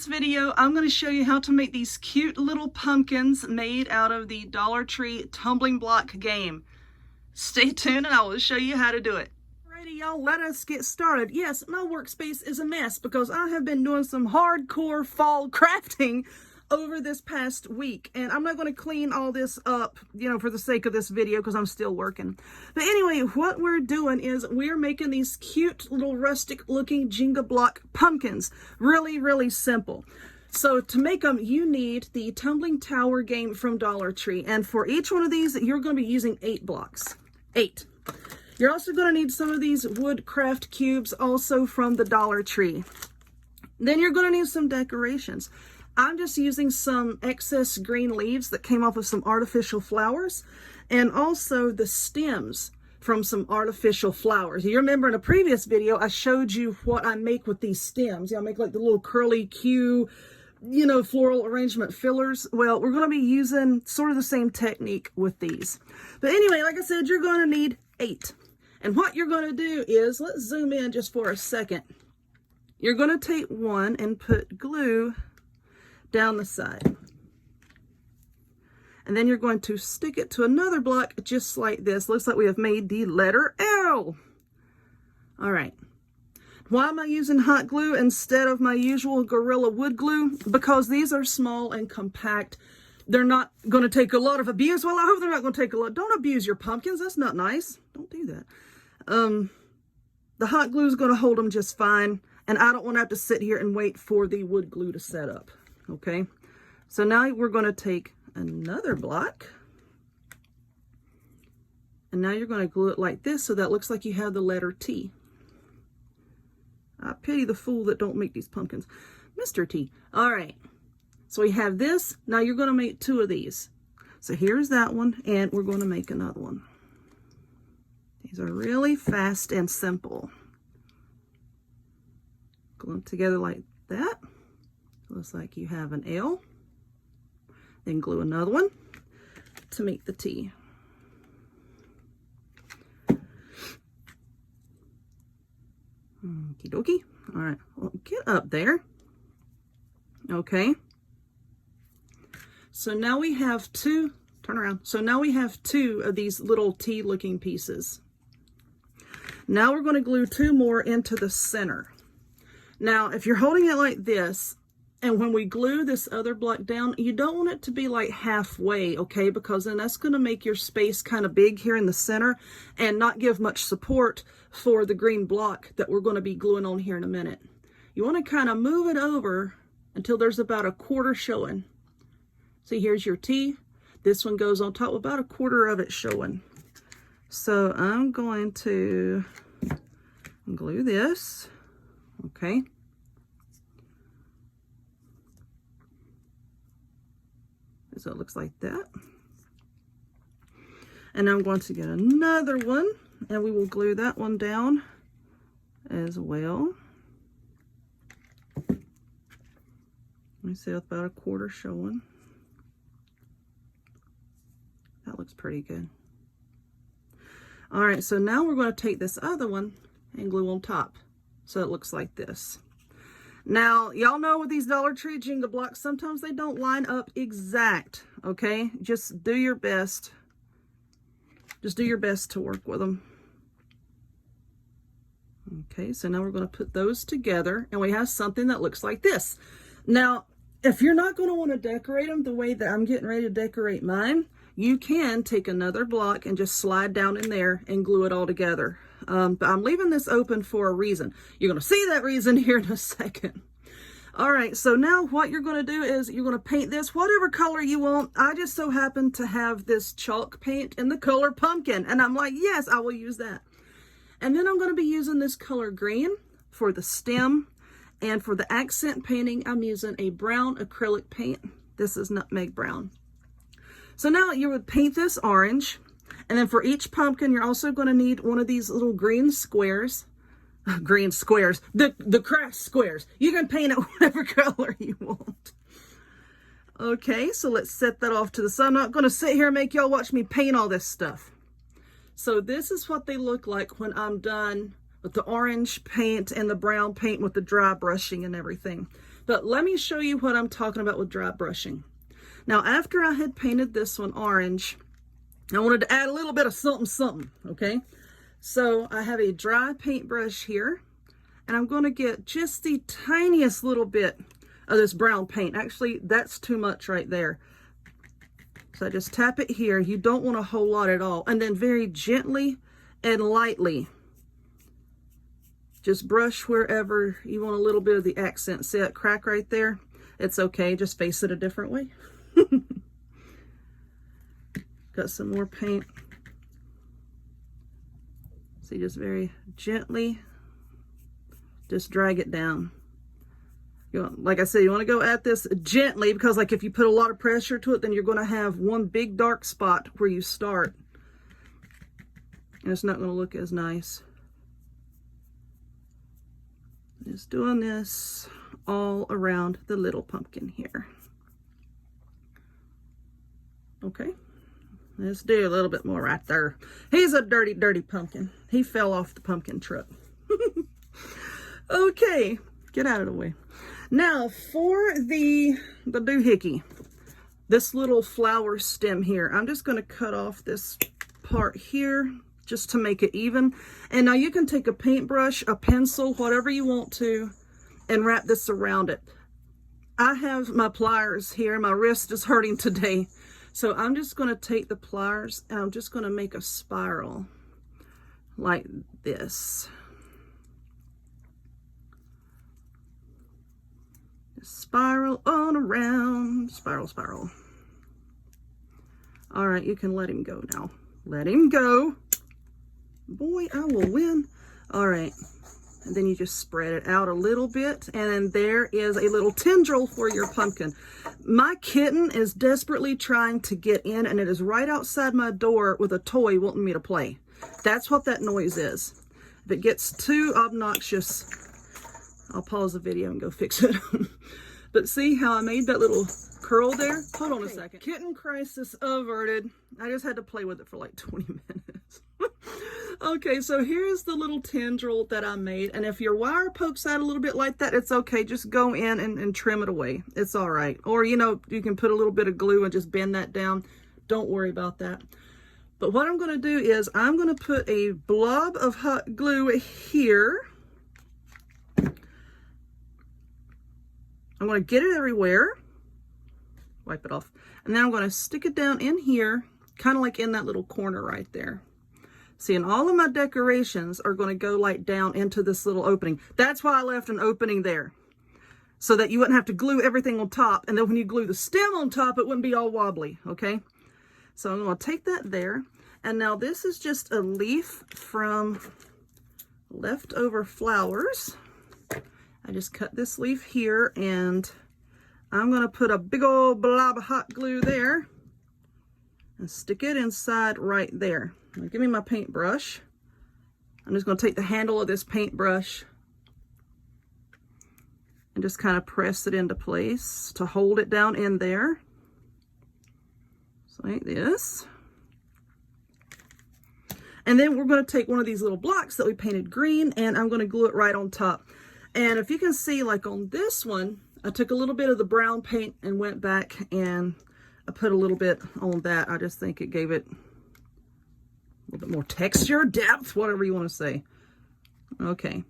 this video, I'm going to show you how to make these cute little pumpkins made out of the Dollar Tree tumbling block game. Stay tuned and I will show you how to do it. Alrighty, y'all, let us get started. Yes, my workspace is a mess because I have been doing some hardcore fall crafting over this past week, and I'm not going to clean all this up, for the sake of this video because I'm still working. But anyway, what we're doing is we're making these cute little rustic looking Jenga block pumpkins. Really, really simple. So to make them, you need the tumbling tower game from Dollar Tree, and for each one of these, you're going to be using 8 blocks. 8. You're also going to need some of these wood craft cubes, also from the Dollar Tree. Then you're going to need some decorations. I'm just using some excess green leaves that came off of some artificial flowers, and also the stems from some artificial flowers. You remember in a previous video, I showed you what I make with these stems. I make like the little curly Q, floral arrangement fillers. Well, we're going to be using sort of the same technique with these. But anyway, like I said, you're going to need 8. And what you're going to do is, let's zoom in just for a second. You're going to take one and put glue down the side. And then you're going to stick it to another block just like this. Looks like we have made the letter L. All right. Why am I using hot glue instead of my usual Gorilla wood glue? Because these are small and compact. They're not going to take a lot of abuse. Well, I hope they're not going to take a lot. Don't abuse your pumpkins. That's not nice. Don't do that. The hot glue is going to hold them just fine. And I don't want to have to sit here and wait for the wood glue to set up. Okay, so now we're going to take another block, and now you're going to glue it like this so that looks like you have the letter T. I pity the fool that don't make these pumpkins. Mr. T. All right, so we have this. Now you're going to make 2 of these. So here's that one, and we're going to make another one. These are really fast and simple. Glue them together like that. Looks like you have an L. Then glue another one to make the T. Okie dokie. All right, well, get up there. Okay. So now we have 2, turn around. So now we have 2 of these little T looking pieces. Now we're going to glue 2 more into the center. Now, if you're holding it like this, and when we glue this other block down, you don't want it to be like halfway, okay? Because then that's going to make your space kind of big here in the center and not give much support for the green block that we're going to be gluing on here in a minute. You want to kind of move it over until there's about a quarter showing. See, here's your T. This one goes on top, about a quarter of it showing. So I'm going to glue this, okay? So it looks like that. And I'm going to get another one, and we will glue that one down as well. Let me see, with about a quarter showing. That looks pretty good. All right, so now we're going to take this other one and glue on top. So it looks like this. Now, y'all know with these Dollar Tree Jenga blocks, sometimes they don't line up exact, okay? Just do your best. Just do your best to work with them. Okay, so now we're going to put those together, and we have something that looks like this. Now, if you're not going to want to decorate them the way that I'm getting ready to decorate mine, you can take another block and just slide down in there and glue it all together. But I'm leaving this open for a reason. You're going to see that reason here in a second. All right, so now what you're going to do is you're going to paint this whatever color you want. I just so happen to have this chalk paint in the color pumpkin, and I'm like, yes, I will use that. And then I'm going to be using this color green for the stem, and for the accent painting, I'm using a brown acrylic paint. This is nutmeg brown. So now you would paint this orange. And then for each pumpkin, you're also going to need one of these little green squares. Green squares. The craft squares. You can paint it whatever color you want. Okay, so let's set that off to the side. I'm not going to sit here and make y'all watch me paint all this stuff. So this is what they look like when I'm done with the orange paint and the brown paint with the dry brushing and everything. But let me show you what I'm talking about with dry brushing. Now, after I had painted this one orange, I wanted to add a little bit of something, something, okay? So I have a dry paintbrush here, and I'm going to get just the tiniest little bit of this brown paint. Actually, that's too much right there. So I just tap it here. You don't want a whole lot at all. And then very gently and lightly, just brush wherever you want a little bit of the accent. See that crack right there? It's okay, just face it a different way. Got some more paint. See, just very gently, just drag it down. Like I said, you want to go at this gently, because like if you put a lot of pressure to it, then you're going to have one big dark spot where you start. And it's not going to look as nice. Just doing this all around the little pumpkin here. Okay. Let's do a little bit more right there. He's a dirty, dirty pumpkin. He fell off the pumpkin truck. Okay. Get out of the way. Now for the doohickey, this little flower stem here, I'm just going to cut off this part here just to make it even. And now you can take a paintbrush, a pencil, whatever you want to, and wrap this around it. I have my pliers here. My wrist is hurting today. So I'm just going to take the pliers and I'm just going to make a spiral like this. Spiral on around, spiral, spiral. All right, you can let him go now. Let him go. Boy, I will win. All right, and then you just spread it out a little bit, and then there is a little tendril for your pumpkin. My kitten is desperately trying to get in, and it is right outside my door with a toy wanting me to play. That's what that noise is. If it gets too obnoxious, I'll pause the video and go fix it. But see how I made that little curl there? Hold on a second. Kitten crisis averted. I just had to play with it for like 20 minutes. Okay, so here's the little tendril that I made. And if your wire pokes out a little bit like that, it's okay. Just go in and trim it away. It's all right. Or, you know, you can put a little bit of glue and just bend that down. Don't worry about that. But what I'm going to do is I'm going to put a blob of hot glue here. I'm going to get it everywhere, wipe it off, and then I'm going to stick it down in here, kind of like in that little corner right there. See, and all of my decorations are going to go like down into this little opening. That's why I left an opening there, so that you wouldn't have to glue everything on top, and then when you glue the stem on top, it wouldn't be all wobbly, okay? So I'm going to take that there, and now this is just a leaf from leftover flowers. I just cut this leaf here, and I'm going to put a big old blob of hot glue there and stick it inside right there. Now give me my paintbrush. I'm just going to take the handle of this paintbrush and just kind of press it into place to hold it down in there. So like this. And then we're going to take one of these little blocks that we painted green, and I'm going to glue it right on top. And if you can see, like on this one, I took a little bit of the brown paint and went back and I put a little bit on that. I just think it gave it a little bit more texture, depth, whatever you want to say. Okay,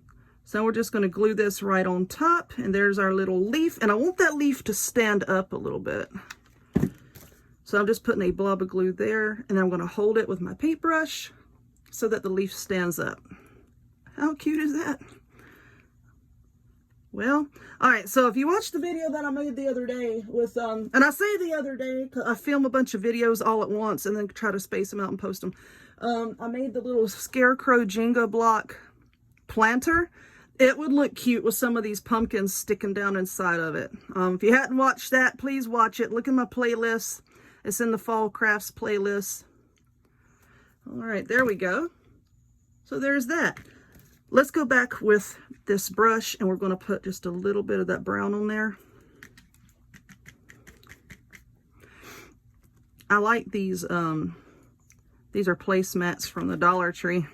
so we're just going to glue this right on top, and there's our little leaf. And I want that leaf to stand up a little bit. So I'm just putting a blob of glue there, and I'm going to hold it with my paintbrush so that the leaf stands up. How cute is that? Well, all right, so if you watched the video that I made the other day with, and I say the other day because I film a bunch of videos all at once and then try to space them out and post them. I made the little scarecrow Jenga block planter. It would look cute with some of these pumpkins sticking down inside of it. If you hadn't watched that, please watch it. Look in my playlist. It's in the Fall Crafts playlist. All right, there we go. So there's that. Let's go back with this brush, and we're going to put just a little bit of that brown on there. I like these are placemats from the Dollar Tree.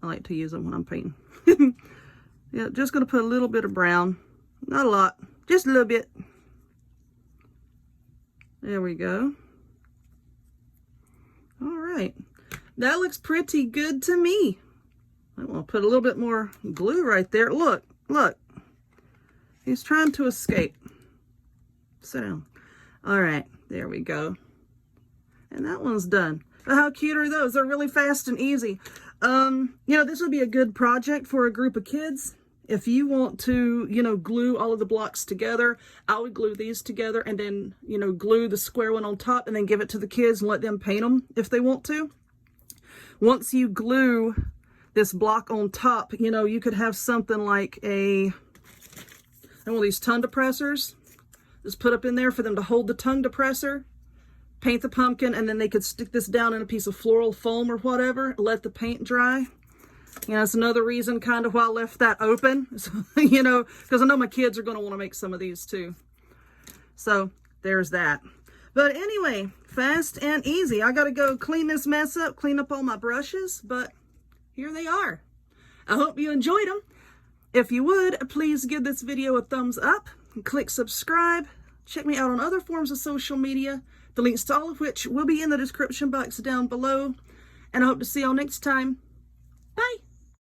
I like to use them when I'm painting. Yeah, just going to put a little bit of brown Not a lot, just a little bit. There we go. All right, that looks pretty good to me. I want to put a little bit more glue right there. Look, look. He's trying to escape. Sit down. All right, there we go. And that one's done. But how cute are those? They're really fast and easy. You know, this would be a good project for a group of kids. If you want to, you know, glue all of the blocks together, I would glue these together and then, you know, glue the square one on top and then give it to the kids and let them paint them if they want to. Once you glue this block on top, you know, you could have something like one of these tongue depressors. Just put up in there for them to hold the tongue depressor, paint the pumpkin, and then they could stick this down in a piece of floral foam or whatever, let the paint dry. You know, it's another reason kind of why I left that open, you know, because I know my kids are going to want to make some of these too. So there's that. But anyway, fast and easy. I got to go clean this mess up, clean up all my brushes, but here they are. I hope you enjoyed them. If you would, please give this video a thumbs up, click subscribe, check me out on other forms of social media, the links to all of which will be in the description box down below, and I hope to see y'all next time. Bye!